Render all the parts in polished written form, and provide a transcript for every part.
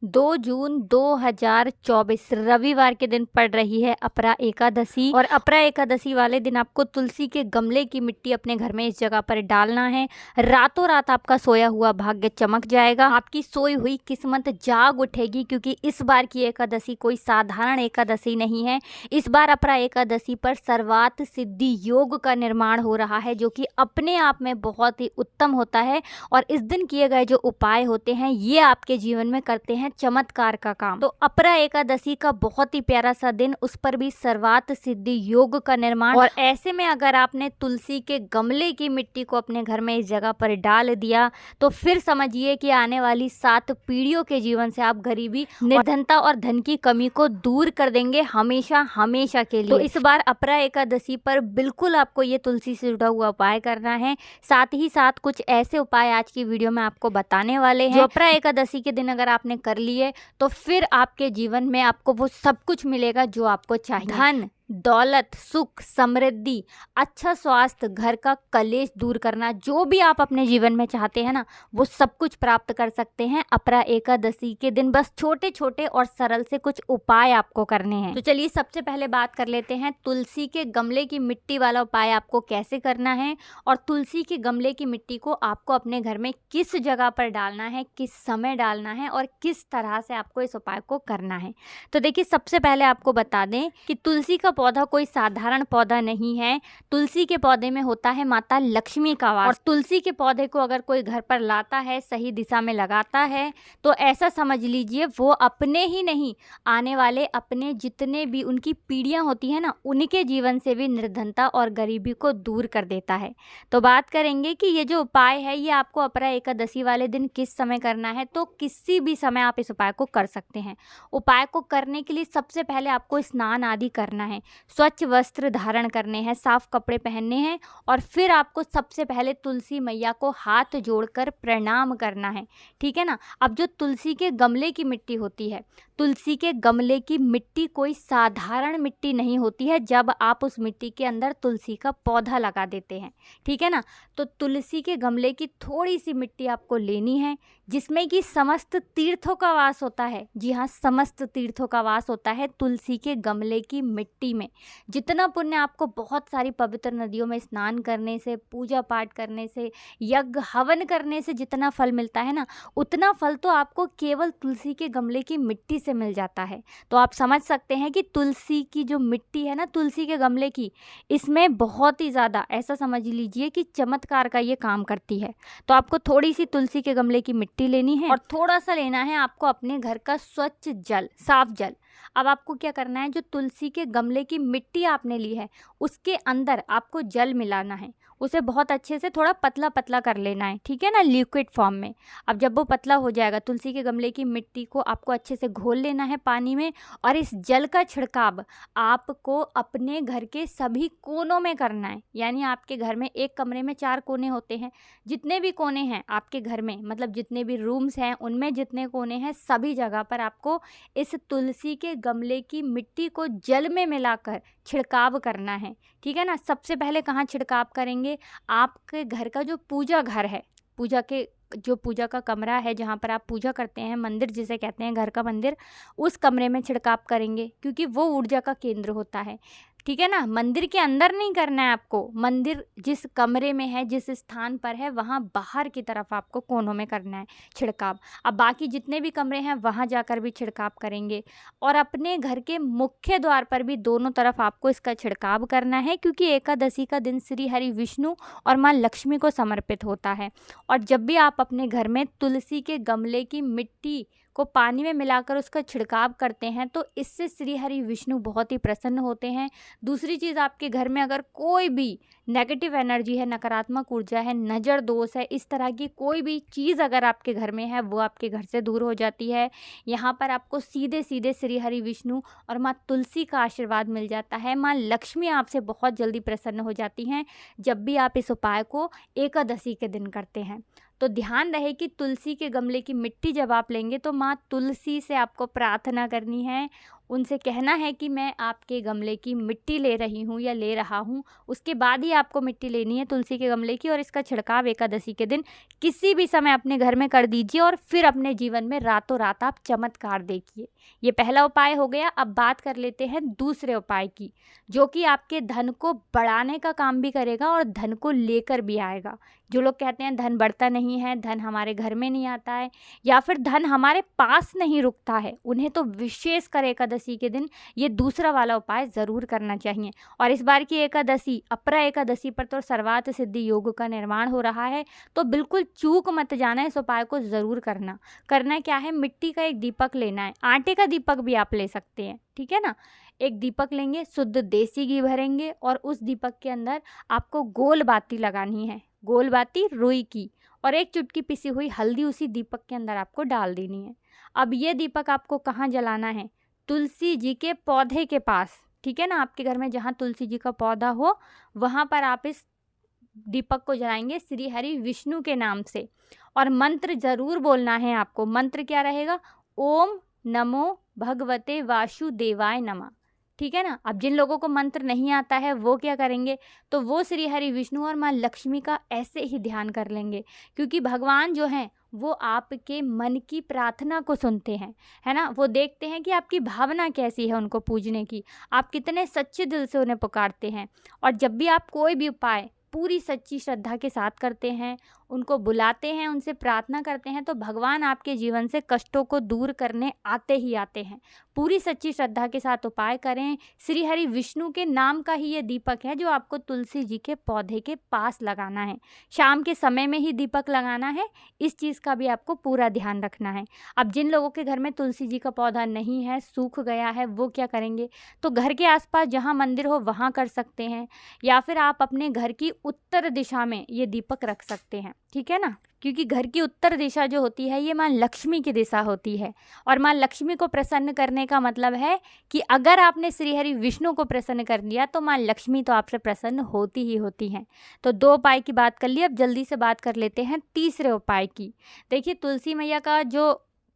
2 जून 2024 रविवार के दिन पड़ रही है अपरा एकादशी। और अपरा एकादशी वाले दिन आपको तुलसी के गमले की मिट्टी अपने घर में इस जगह पर डालना है। रातों रात आपका सोया हुआ भाग्य चमक जाएगा, आपकी सोई हुई किस्मत जाग उठेगी, क्योंकि इस बार की एकादशी कोई साधारण एकादशी नहीं है। इस बार अपरा एकादशी पर सर्वार्थ सिद्धि योग का निर्माण हो रहा है, जो कि अपने आप में बहुत ही उत्तम होता है। और इस दिन किए गए जो उपाय होते हैं ये आपके जीवन में करते हैं चमत्कार का काम। तो अपरा एकादशी का बहुत ही प्यारा सा दिन, उस पर भी सर्वार्थ सिद्धि योग का निर्माण। और ऐसे में अगर आपने तुलसी के गमले की मिट्टी को अपने घर में इस जगह पर डाल दिया तो फिर समझिए कि आने वाली 7 पीढ़ियों के जीवन से आप गरीबी, निर्धनता और धन की कमी को दूर कर देंगे हमेशा हमेशा के लिए। तो इस बार अपरा एकादशी पर बिल्कुल आपको ये तुलसी से जुड़ा हुआ उपाय करना है। साथ ही साथ कुछ ऐसे उपाय आज की वीडियो में आपको बताने वाले हैं जो अपरा एकादशी के दिन अगर आपने कर लिए तो फिर आपके जीवन में आपको वो सब कुछ मिलेगा जो आपको चाहिए। धन, दौलत, सुख, समृद्धि, अच्छा स्वास्थ्य, घर का कलेश दूर करना, जो भी आप अपने जीवन में चाहते हैं ना वो सब कुछ प्राप्त कर सकते हैं अपरा एकादशी के दिन। बस छोटे छोटे और सरल से कुछ उपाय आपको करने हैं। तो चलिए सबसे पहले बात कर लेते हैं तुलसी के गमले की मिट्टी वाला उपाय आपको कैसे करना है, और तुलसी के गमले की मिट्टी को आपको अपने घर में किस जगह पर डालना है, किस समय डालना है और किस तरह से आपको इस उपाय को करना है। तो देखिए सबसे पहले आपको बता दें कि तुलसी का पौधा कोई साधारण पौधा नहीं है। तुलसी के पौधे में होता है माता लक्ष्मी का वास। और तुलसी के पौधे को अगर कोई घर पर लाता है, सही दिशा में लगाता है, तो ऐसा समझ लीजिए वो अपने ही नहीं, आने वाले अपने जितने भी उनकी पीढ़ियां होती है ना उनके जीवन से भी निर्धनता और गरीबी को दूर कर देता है। तो बात करेंगे कि ये जो उपाय है ये आपको अपरा एकादशी वाले दिन किस समय करना है। तो किसी भी समय आप इस उपाय को कर सकते हैं। उपाय को करने के लिए सबसे पहले आपको स्नान आदि करना है, स्वच्छ वस्त्र धारण करने हैं, साफ कपड़े पहनने हैं, और फिर आपको सबसे पहले तुलसी मैया को हाथ जोड़कर प्रणाम करना है। ठीक है ना। अब जो तुलसी के गमले की मिट्टी होती है, तुलसी के गमले की मिट्टी कोई साधारण मिट्टी नहीं होती है जब आप उस मिट्टी के अंदर तुलसी का पौधा लगा देते हैं। ठीक है ना। तो तुलसी के गमले की थोड़ी सी मिट्टी आपको लेनी है जिसमें कि समस्त तीर्थों का वास होता है। जी हाँ, समस्त तीर्थों का वास होता है तुलसी के गमले की मिट्टी में। जितना पुण्य आपको बहुत सारी पवित्र नदियों में स्नान करने से, पूजा पाठ करने से, यज्ञ हवन करने से जितना फल मिलता है ना, उतना फल तो आपको केवल तुलसी के गमले की मिट्टी से मिल जाता है। तो आप समझ सकते हैं कि तुलसी की जो मिट्टी है ना, तुलसी के गमले की, इसमें बहुत ही ज़्यादा ऐसा समझ लीजिए कि चमत्कार का ये काम करती है। तो आपको थोड़ी सी तुलसी के गमले की मिट्टी लेनी है और थोड़ा सा लेना है आपको अपने घर का स्वच्छ जल, साफ जल। अब आपको क्या करना है, जो तुलसी के गमले की मिट्टी आपने ली है उसके अंदर आपको जल मिलाना है। उसे बहुत अच्छे से थोड़ा पतला पतला कर लेना है, ठीक है ना, लिक्विड फॉर्म में। अब जब वो पतला हो जाएगा, तुलसी के गमले की मिट्टी को आपको अच्छे से घोल लेना है पानी में, और इस जल का छिड़काव आपको अपने घर के सभी कोनों में करना है। यानी आपके घर में एक कमरे में 4 कोने होते हैं, जितने भी कोने हैं आपके घर में, मतलब जितने भी रूम्स हैं उनमें जितने कोने हैं, सभी जगह पर आपको इस तुलसी के गमले की मिट्टी को जल में मिलाकर छिड़काव करना है। ठीक है ना। सबसे पहले कहाँ छिड़काव करेंगे, आपके घर का जो पूजा घर है, पूजा का कमरा है जहाँ पर आप पूजा करते हैं, मंदिर जिसे कहते हैं, घर का मंदिर, उस कमरे में छिड़काव करेंगे, क्योंकि वो ऊर्जा का केंद्र होता है। ठीक है ना। मंदिर के अंदर नहीं करना है आपको, मंदिर जिस कमरे में है, जिस स्थान पर है, वहाँ बाहर की तरफ आपको कोनों में करना है छिड़काव। अब बाकी जितने भी कमरे हैं वहाँ जाकर भी छिड़काव करेंगे, और अपने घर के मुख्य द्वार पर भी दोनों तरफ आपको इसका छिड़काव करना है, क्योंकि एकादशी का दिन श्री हरि विष्णु और माँ लक्ष्मी को समर्पित होता है। और जब भी आप अपने घर में तुलसी के गमले की मिट्टी को पानी में मिलाकर उसका छिड़काव करते हैं तो इससे श्री हरि विष्णु बहुत ही प्रसन्न होते हैं। दूसरी चीज़, आपके घर में अगर कोई भी नेगेटिव एनर्जी है, नकारात्मक ऊर्जा है, नज़र दोष है, इस तरह की कोई भी चीज़ अगर आपके घर में है वो आपके घर से दूर हो जाती है। यहाँ पर आपको सीधे सीधे श्री हरि विष्णु और माँ तुलसी का आशीर्वाद मिल जाता है। माँ लक्ष्मी आपसे बहुत जल्दी प्रसन्न हो जाती हैं जब भी आप इस उपाय को एकादशी के दिन करते हैं। तो ध्यान रहे कि तुलसी के गमले की मिट्टी जब आप लेंगे तो माँ तुलसी से आपको प्रार्थना करनी है, उनसे कहना है कि मैं आपके गमले की मिट्टी ले रही हूँ या ले रहा हूँ। उसके बाद ही आपको मिट्टी लेनी है तुलसी के गमले की, और इसका छिड़काव एकादशी के दिन किसी भी समय अपने घर में कर दीजिए और फिर अपने जीवन में रातों रात आप चमत्कार देखिए। ये पहला उपाय हो गया। अब बात कर लेते हैं दूसरे उपाय की, जो कि आपके धन को बढ़ाने का काम भी करेगा और धन को लेकर भी आएगा। जो लोग कहते हैं धन बढ़ता नहीं है, धन हमारे घर में नहीं आता है, या फिर धन हमारे पास नहीं रुकता है, उन्हें तो विशेषकर एकादशी के दिन ये दूसरा वाला उपाय ज़रूर करना चाहिए। और इस बार की एकादशी अपरा एकादशी पर तो सर्वार्थ सिद्धि योग का निर्माण हो रहा है, तो बिल्कुल चूक मत जाना, इस उपाय को ज़रूर करना। करना क्या है, मिट्टी का एक दीपक लेना है, आटे का दीपक भी आप ले सकते हैं, ठीक है ना। एक दीपक लेंगे, शुद्ध देसी घी भरेंगे और उस दीपक के अंदर आपको गोल बाती लगानी है, गोल बाती रुई की, और एक चुटकी पिसी हुई हल्दी उसी दीपक के अंदर आपको डाल देनी है। अब ये दीपक आपको कहाँ जलाना है, तुलसी जी के पौधे के पास, ठीक है ना। आपके घर में जहाँ तुलसी जी का पौधा हो वहाँ पर आप इस दीपक को जलाएंगे श्री हरि विष्णु के नाम से, और मंत्र जरूर बोलना है आपको। मंत्र क्या रहेगा, ओम नमो भगवते वासुदेवाय नमः, ठीक है ना। अब जिन लोगों को मंत्र नहीं आता है वो क्या करेंगे, तो वो श्री हरि विष्णु और माँ लक्ष्मी का ऐसे ही ध्यान कर लेंगे, क्योंकि भगवान जो हैं वो आपके मन की प्रार्थना को सुनते हैं, है ना। वो देखते हैं कि आपकी भावना कैसी है उनको पूजने की, आप कितने सच्चे दिल से उन्हें पुकारते हैं। और जब भी आप कोई भी उपाय पूरी सच्ची श्रद्धा के साथ करते हैं, उनको बुलाते हैं, उनसे प्रार्थना करते हैं, तो भगवान आपके जीवन से कष्टों को दूर करने आते ही आते हैं। पूरी सच्ची श्रद्धा के साथ उपाय करें। श्री हरि विष्णु के नाम का ही ये दीपक है जो आपको तुलसी जी के पौधे के पास लगाना है। शाम के समय में ही दीपक लगाना है, इस चीज़ का भी आपको पूरा ध्यान रखना है। अब जिन लोगों के घर में तुलसी जी का पौधा नहीं है, सूख गया है, वो क्या करेंगे, तो घर के आसपास जहाँ मंदिर हो वहाँ कर सकते हैं, या फिर आप अपने घर की उत्तर दिशा में ये दीपक रख सकते हैं, ठीक है ना। क्योंकि घर की उत्तर दिशा जो होती है ये माँ लक्ष्मी की दिशा होती है, और माँ लक्ष्मी को प्रसन्न करने का मतलब है कि अगर आपने श्री हरि विष्णु को प्रसन्न कर लिया तो माँ लक्ष्मी तो आपसे प्रसन्न होती ही होती हैं। तो 2 उपाय की बात कर ली, अब जल्दी से बात कर लेते हैं तीसरे उपाय की। देखिए, तुलसी मैया का जो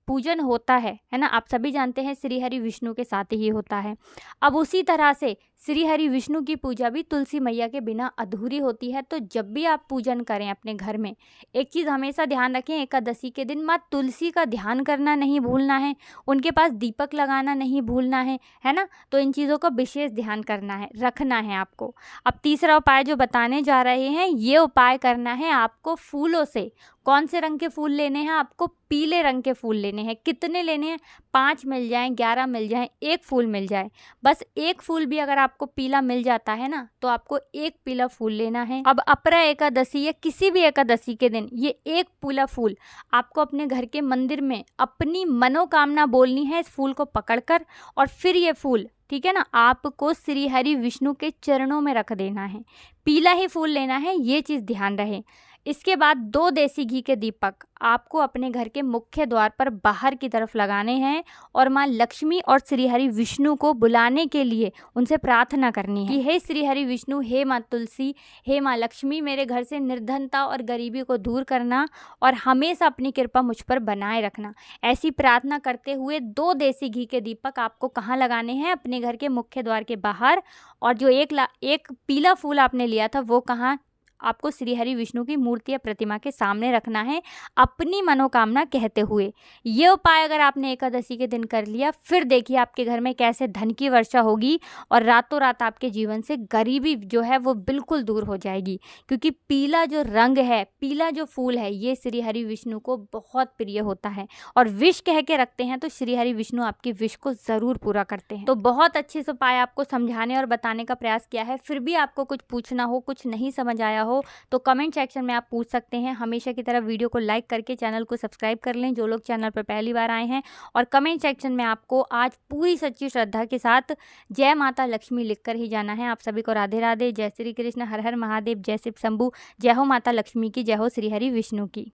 पूजन होता है ना, आप सभी जानते हैं श्री हरि विष्णु के साथ ही होता है। अब उसी तरह से श्री हरि विष्णु की पूजा भी तुलसी मैया के बिना अधूरी होती है। तो जब भी आप पूजन करें अपने घर में, एक चीज़ हमेशा ध्यान रखें, एकादशी के दिन माँ तुलसी का ध्यान करना नहीं भूलना है, उनके पास दीपक लगाना नहीं भूलना है ना। तो इन चीज़ों का विशेष ध्यान करना है, रखना है आपको। अब तीसरा उपाय जो बताने जा रहे हैं, ये उपाय करना है आपको फूलों से। कौन से रंग के फूल लेने हैं आपको, पीले रंग के फूल लेने हैं। कितने लेने हैं, 5 मिल जाएं, 11 मिल जाएं, 1 फूल मिल जाए, बस 1 फूल भी अगर आपको पीला मिल जाता है ना, तो आपको 1 पीला फूल लेना है। अब अपरा एकादशी या किसी भी एकादशी के दिन ये 1 पीला फूल आपको अपने घर के मंदिर में अपनी मनोकामना बोलनी है, इस फूल को पकड़कर, और फिर ये फूल, ठीक है ना, आपको श्री हरि विष्णु के चरणों में रख देना है। पीला ही फूल लेना है, ये चीज़ ध्यान रहे। इसके बाद 2 देसी घी के दीपक आपको अपने घर के मुख्य द्वार पर बाहर की तरफ लगाने हैं, और माँ लक्ष्मी और श्री हरि विष्णु को बुलाने के लिए उनसे प्रार्थना करनी है कि हे श्री हरि विष्णु, हे माँ तुलसी, हे माँ लक्ष्मी, मेरे घर से निर्धनता और गरीबी को दूर करना और हमेशा अपनी कृपा मुझ पर बनाए रखना। ऐसी प्रार्थना करते हुए 2 देसी घी के दीपक आपको कहाँ लगाने हैं, अपने घर के मुख्य द्वार के बाहर। और जो एक पीला फूल आपने लिया था वो कहाँ, आपको श्री हरि विष्णु की मूर्ति या प्रतिमा के सामने रखना है, अपनी मनोकामना कहते हुए। ये उपाय अगर आपने एकादशी के दिन कर लिया, फिर देखिए आपके घर में कैसे धन की वर्षा होगी और रातों रात आपके जीवन से गरीबी जो है वो बिल्कुल दूर हो जाएगी। क्योंकि पीला जो रंग है, पीला जो फूल है, ये श्री हरि विष्णु को बहुत प्रिय होता है, और विश कह के रखते हैं तो श्री हरि विष्णु आपकी विश को ज़रूर पूरा करते हैं। तो बहुत अच्छे से उपाय आपको समझाने और बताने का प्रयास किया है। फिर भी आपको कुछ पूछना हो, कुछ नहीं समझ आया हो तो कमेंट सेक्शन में आप पूछ सकते हैं। हमेशा की तरह वीडियो को लाइक करके चैनल को सब्सक्राइब कर लें जो लोग चैनल पर पहली बार आए हैं, और कमेंट सेक्शन में आपको आज पूरी सच्ची श्रद्धा के साथ जय माता लक्ष्मी लिखकर ही जाना है। आप सभी को राधे राधे, जय श्री कृष्ण, हर हर महादेव, जय शिव शंभू, जय हो माता लक्ष्मी की, जय हो श्री हरि विष्णु की।